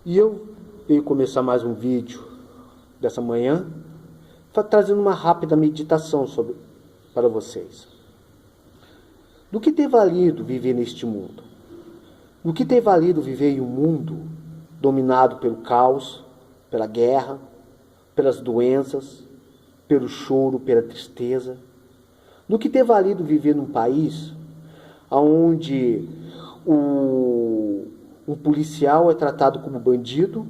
E eu venho começar mais um vídeo dessa manhã, trazendo uma rápida meditação para vocês. Do que tem valido viver neste mundo? Do que tem valido viver em um mundo dominado pelo caos, pela guerra, pelas doenças, pelo choro, pela tristeza? Do que tem valido viver num país onde um policial é tratado como bandido,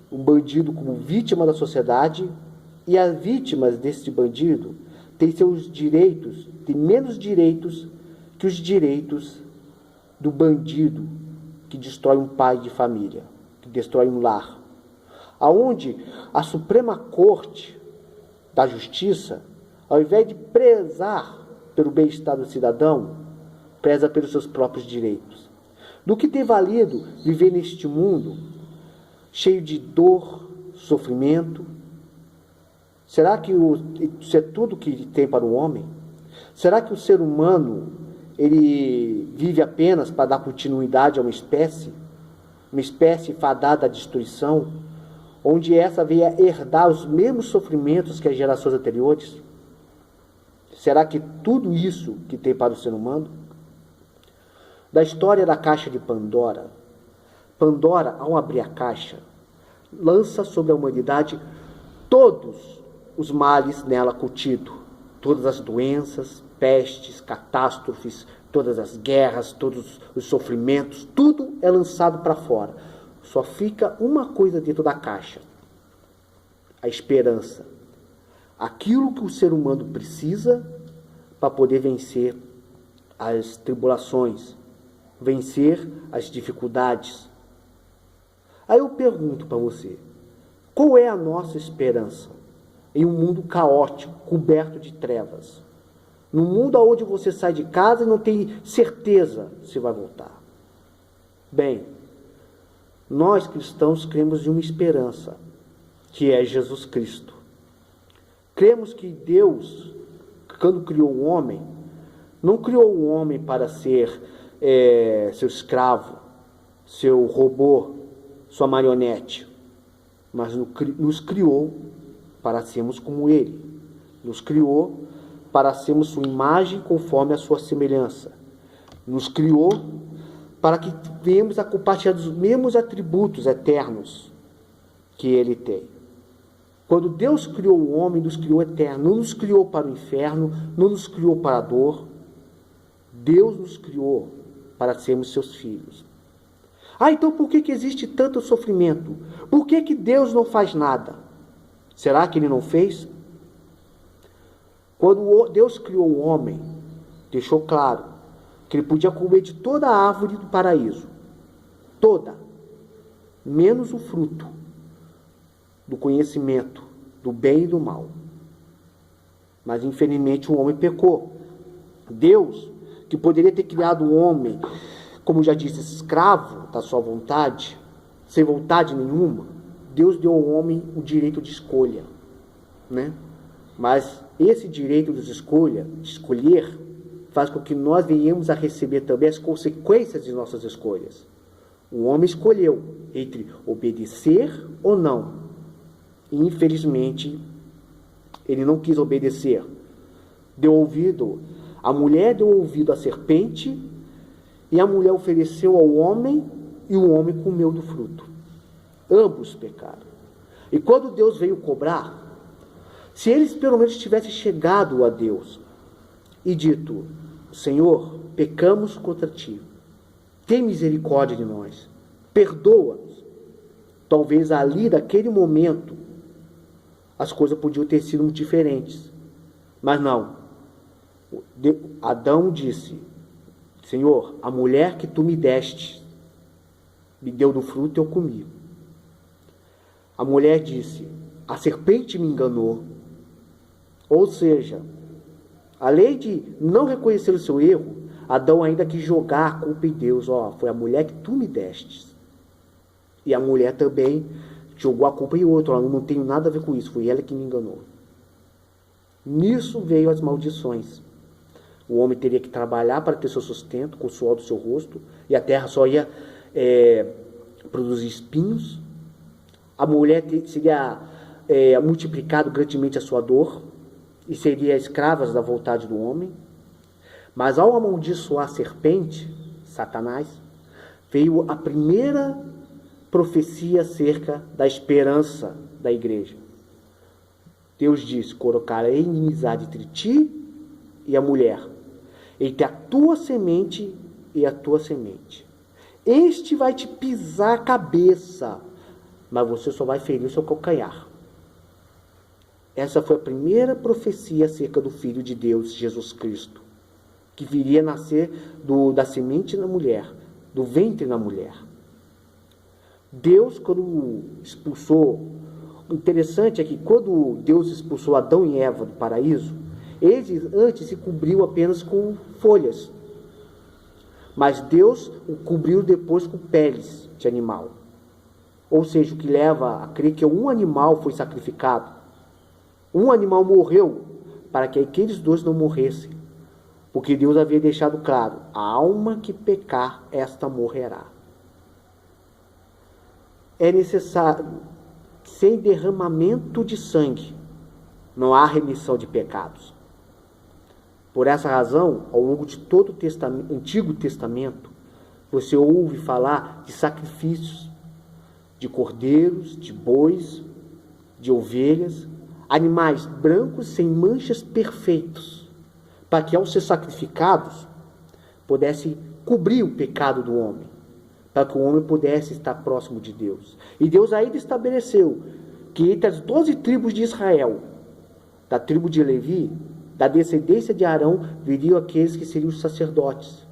um bandido como vítima da sociedade, e as vítimas desse bandido têm seus direitos, têm menos direitos que os direitos do bandido que destrói um pai de família, que destrói um lar. Aonde a Suprema Corte da Justiça, ao invés de prezar pelo bem-estar do cidadão, preza pelos seus próprios direitos. Do que tem valido viver neste mundo cheio de dor, sofrimento? Será que isso é tudo que tem para o homem? Será que o ser humano ele vive apenas para dar continuidade a uma espécie fadada à destruição, onde essa veio a herdar os mesmos sofrimentos que as gerações anteriores? Será que tudo isso que tem para o ser humano? Da história da caixa de Pandora, Pandora, ao abrir a caixa, lança sobre a humanidade todos os males nela contido, todas as doenças, pestes, catástrofes, todas as guerras, todos os sofrimentos, tudo é lançado para fora. Só fica uma coisa dentro da caixa: a esperança. Aquilo que o ser humano precisa para poder vencer as tribulações, vencer as dificuldades. Aí eu pergunto para você, qual é a nossa esperança em um mundo caótico, coberto de trevas? Num mundo onde você sai de casa e não tem certeza se vai voltar. Bem, nós cristãos cremos em uma esperança, que é Jesus Cristo. Cremos que Deus, quando criou o homem, não criou o homem para ser seu escravo, seu robô, sua marionete, mas nos criou para sermos como Ele. Nos criou para sermos sua imagem conforme a sua semelhança. Nos criou para que venhamos a compartilhar dos mesmos atributos eternos que Ele tem. Quando Deus criou o homem, nos criou eterno, não nos criou para o inferno, não nos criou para a dor. Deus nos criou para sermos seus filhos. Então por que existe tanto sofrimento? Por que Deus não faz nada? Será que Ele não fez? Quando Deus criou o homem, deixou claro que ele podia comer de toda a árvore do paraíso. Toda. Menos o fruto do conhecimento do bem e do mal. Mas infelizmente o homem pecou. Deus, que poderia ter criado o homem, como já disse, escravo da sua vontade, sem vontade nenhuma, Deus deu ao homem o direito de escolha, né? Mas esse direito de escolher, faz com que nós venhamos a receber também as consequências de nossas escolhas. O homem escolheu entre obedecer ou não. E, infelizmente, ele não quis obedecer. A mulher deu ouvido à serpente, e a mulher ofereceu ao homem, e o homem comeu do fruto. Ambos pecaram. E quando Deus veio cobrar, se eles pelo menos tivessem chegado a Deus e dito: Senhor, pecamos contra Ti, tem misericórdia de nós, perdoa-nos. Talvez ali, naquele momento, as coisas podiam ter sido muito diferentes. Mas não. Adão disse: Senhor, a mulher que Tu me deste, me deu do fruto e eu comi. A mulher disse: a serpente me enganou. Ou seja, além de não reconhecer o seu erro, Adão ainda quis jogar a culpa em Deus. Foi a mulher que Tu me deste. E a mulher também jogou a culpa em outro. Não tenho nada a ver com isso, foi ela que me enganou. Nisso veio as maldições. O homem teria que trabalhar para ter seu sustento com o suor do seu rosto, e a terra só ia produzir espinhos, a mulher seria multiplicado grandemente a sua dor e seria escrava da vontade do homem. Mas ao amaldiçoar a serpente, Satanás, veio a primeira profecia acerca da esperança da igreja. Deus diz: colocarei inimizade entre ti e a mulher, entre a tua semente e a tua semente. Este vai te pisar a cabeça, mas você só vai ferir o seu calcanhar. Essa foi a primeira profecia acerca do Filho de Deus, Jesus Cristo, que viria a nascer da semente da mulher, do ventre da mulher. Deus, quando expulsou, o interessante é que quando Deus expulsou Adão e Eva do paraíso, eles antes se cobriam apenas com folhas, mas Deus o cobriu depois com peles de animal. Ou seja, o que leva a crer que um animal foi sacrificado. Um animal morreu para que aqueles dois não morressem, porque Deus havia deixado claro: a alma que pecar, esta morrerá. É necessário, sem derramamento de sangue, não há remissão de pecados. Por essa razão, ao longo de todo o Antigo Testamento, você ouve falar de sacrifícios, de cordeiros, de bois, de ovelhas, animais brancos sem manchas perfeitos, para que ao ser sacrificados, pudessem cobrir o pecado do homem, para que o homem pudesse estar próximo de Deus. E Deus ainda estabeleceu que entre as 12 tribos de Israel, da tribo de Levi, da descendência de Arão, viriam aqueles que seriam os sacerdotes,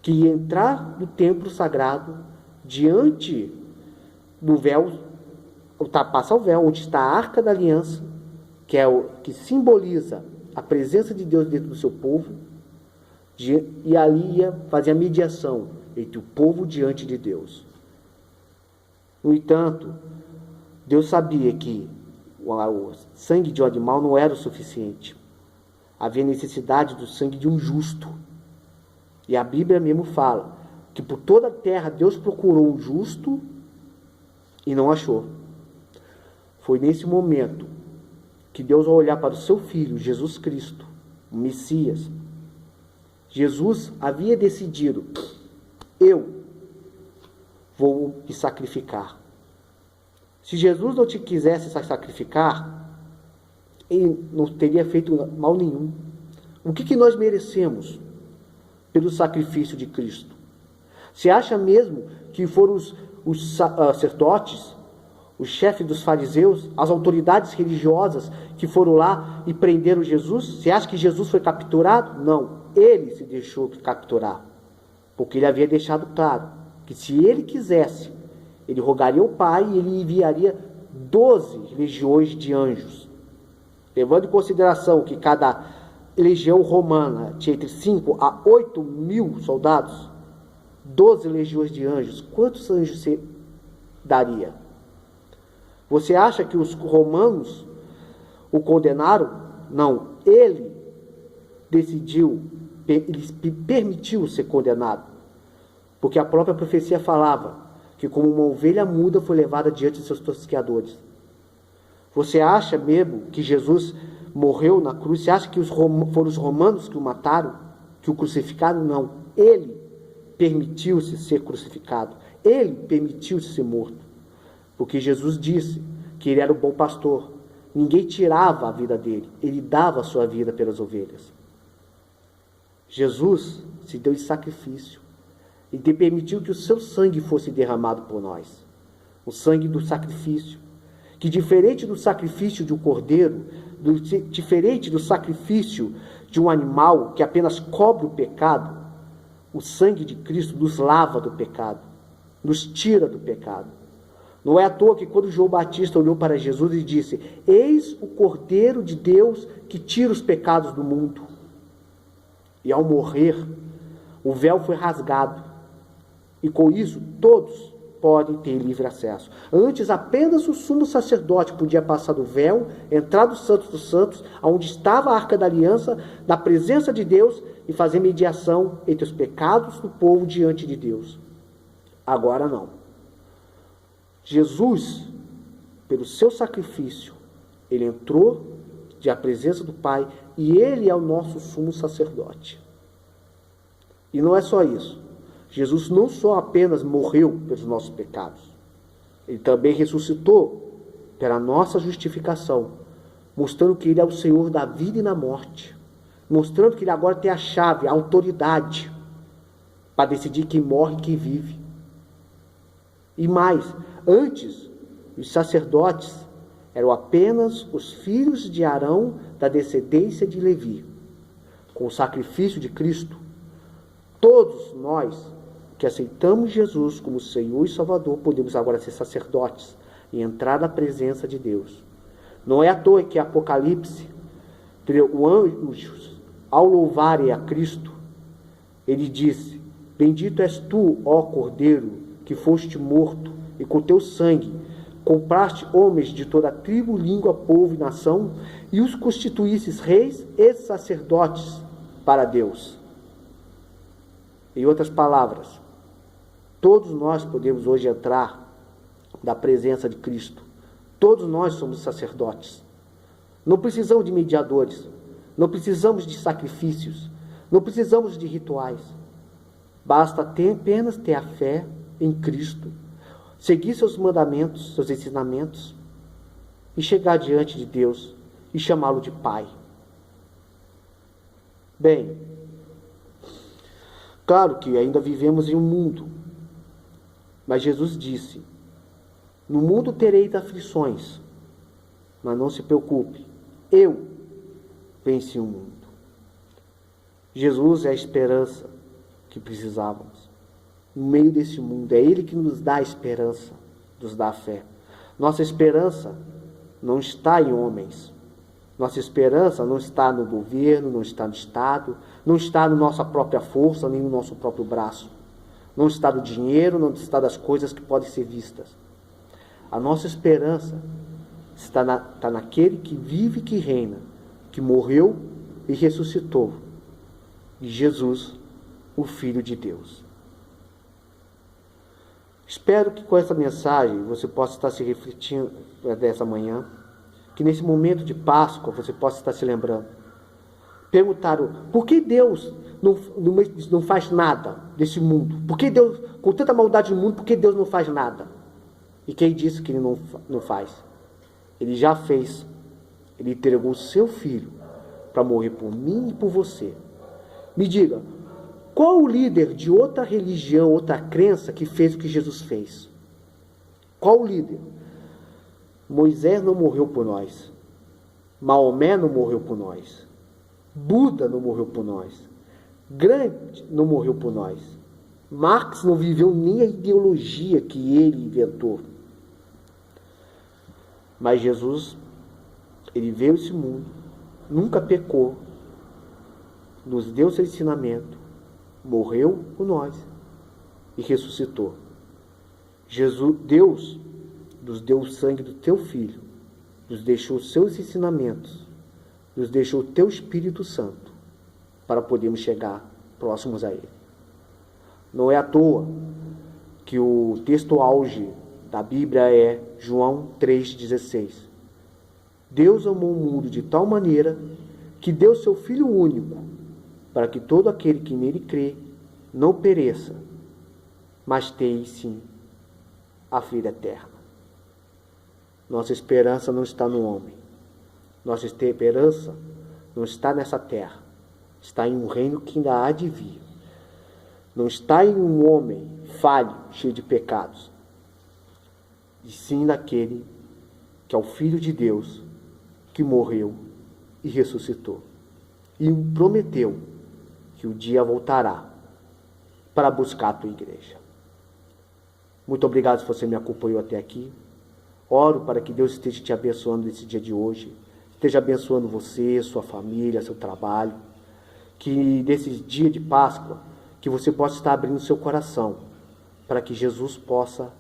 que iam entrar no templo sagrado, diante do véu, ultrapassar o véu, onde está a Arca da Aliança, que é o que simboliza a presença de Deus dentro do seu povo, e ali ia fazer a mediação entre o povo diante de Deus. No entanto, Deus sabia que o sangue de um animal não era o suficiente. Havia necessidade do sangue de um justo. E a Bíblia mesmo fala que por toda a terra Deus procurou um justo e não achou. Foi nesse momento que Deus, ao olhar para o seu Filho, Jesus Cristo, o Messias, Jesus havia decidido: eu vou me sacrificar. Se Jesus não te quisesse sacrificar, ele não teria feito mal nenhum. O que nós merecemos pelo sacrifício de Cristo? Você acha mesmo que foram os sacerdotes, os chefes dos fariseus, as autoridades religiosas que foram lá e prenderam Jesus? Você acha que Jesus foi capturado? Não, ele se deixou capturar, porque ele havia deixado claro que se ele quisesse, ele rogaria ao Pai e ele enviaria 12 legiões de anjos. Levando em consideração que cada legião romana tinha entre 5 a 8 mil soldados, 12 legiões de anjos, quantos anjos você daria? Você acha que os romanos o condenaram? Não, ele decidiu, ele permitiu ser condenado, porque a própria profecia falava que como uma ovelha muda foi levada diante de seus tosqueadores. Você acha mesmo que Jesus morreu na cruz? Você acha que foram os romanos que o mataram, que o crucificaram? Não. Ele permitiu-se ser crucificado. Ele permitiu-se ser morto. Porque Jesus disse que ele era o bom pastor. Ninguém tirava a vida dele. Ele dava a sua vida pelas ovelhas. Jesus se deu em sacrifício. E permitiu que o seu sangue fosse derramado por nós. O sangue do sacrifício. Que diferente do sacrifício de um cordeiro, diferente do sacrifício de um animal que apenas cobre o pecado, o sangue de Cristo nos lava do pecado, nos tira do pecado. Não é à toa que quando João Batista olhou para Jesus e disse: eis o Cordeiro de Deus que tira os pecados do mundo. E ao morrer, o véu foi rasgado. E com isso, todos podem ter livre acesso. Antes, apenas o sumo sacerdote podia passar do véu, entrar no Santo dos Santos, onde estava a Arca da Aliança, na presença de Deus, e fazer mediação entre os pecados do povo diante de Deus. Agora não. Jesus pelo seu sacrifício, ele entrou à presença do Pai e ele é o nosso sumo sacerdote. E não é só isso. Jesus não só apenas morreu pelos nossos pecados, ele também ressuscitou pela nossa justificação, mostrando que ele é o Senhor da vida e da morte, mostrando que ele agora tem a chave, a autoridade para decidir quem morre e quem vive. E mais, antes, os sacerdotes eram apenas os filhos de Arão da descendência de Levi. Com o sacrifício de Cristo, todos nós que aceitamos Jesus como Senhor e Salvador, podemos agora ser sacerdotes e entrar na presença de Deus. Não é à toa que Apocalipse, o anjo, ao louvarem a Cristo, ele disse: bendito és tu, ó Cordeiro, que foste morto, e com teu sangue compraste homens de toda tribo, língua, povo e nação, e os constituístes reis e sacerdotes para Deus. Em outras palavras, todos nós podemos hoje entrar na presença de Cristo. Todos nós somos sacerdotes. Não precisamos de mediadores, não precisamos de sacrifícios, não precisamos de rituais. Basta apenas ter a fé em Cristo, seguir seus mandamentos, seus ensinamentos, e chegar diante de Deus e chamá-lo de Pai. Bem, claro que ainda vivemos em um mundo, mas Jesus disse: no mundo tereis aflições, mas não se preocupe, eu venci o mundo. Jesus é a esperança que precisávamos. No meio desse mundo, é Ele que nos dá a esperança, nos dá a fé. Nossa esperança não está em homens. Nossa esperança não está no governo, não está no Estado, não está na nossa própria força, nem no nosso próprio braço. Não está no dinheiro, não está das coisas que podem ser vistas. A nossa esperança está naquele que vive e que reina, que morreu e ressuscitou, e Jesus, o Filho de Deus. Espero que com essa mensagem você possa estar se refletindo dessa manhã, que nesse momento de Páscoa você possa estar se lembrando. Perguntaram: por que Deus não faz nada desse mundo? Por que Deus, com tanta maldade no mundo, por que Deus não faz nada? E quem disse que Ele não faz? Ele já fez. Ele entregou o seu Filho para morrer por mim e por você. Me diga, qual o líder de outra religião, outra crença que fez o que Jesus fez? Qual o líder? Moisés não morreu por nós. Maomé não morreu por nós. Buda não morreu por nós. Gandhi não morreu por nós. Marx não viveu nem a ideologia que ele inventou. Mas Jesus, ele veio a esse mundo, nunca pecou, nos deu seu ensinamento, morreu por nós e ressuscitou. Jesus, Deus, nos deu o sangue do teu Filho, nos deixou os seus ensinamentos, nos deixou o teu Espírito Santo, para podermos chegar próximos a Ele. Não é à toa que o texto auge da Bíblia é João 3,16. Deus amou o mundo de tal maneira que deu seu Filho único, para que todo aquele que nele crê não pereça, mas tenha sim a vida eterna. Nossa esperança não está no homem. Nossa esperança não está nessa terra. Está em um reino que ainda há de vir. Não está em um homem falho, cheio de pecados. E sim naquele que é o Filho de Deus, que morreu e ressuscitou. E prometeu que o dia voltará para buscar a tua igreja. Muito obrigado se você me acompanhou até aqui. Oro para que Deus esteja te abençoando nesse dia de hoje. Esteja abençoando você, sua família, seu trabalho. Que nesse dia de Páscoa, que você possa estar abrindo seu coração para que Jesus possa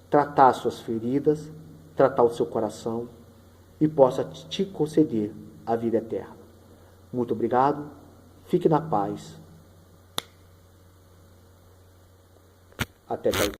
tratar as suas feridas, tratar o seu coração e possa te conceder a vida eterna. Muito obrigado. Fique na paz. Até daqui.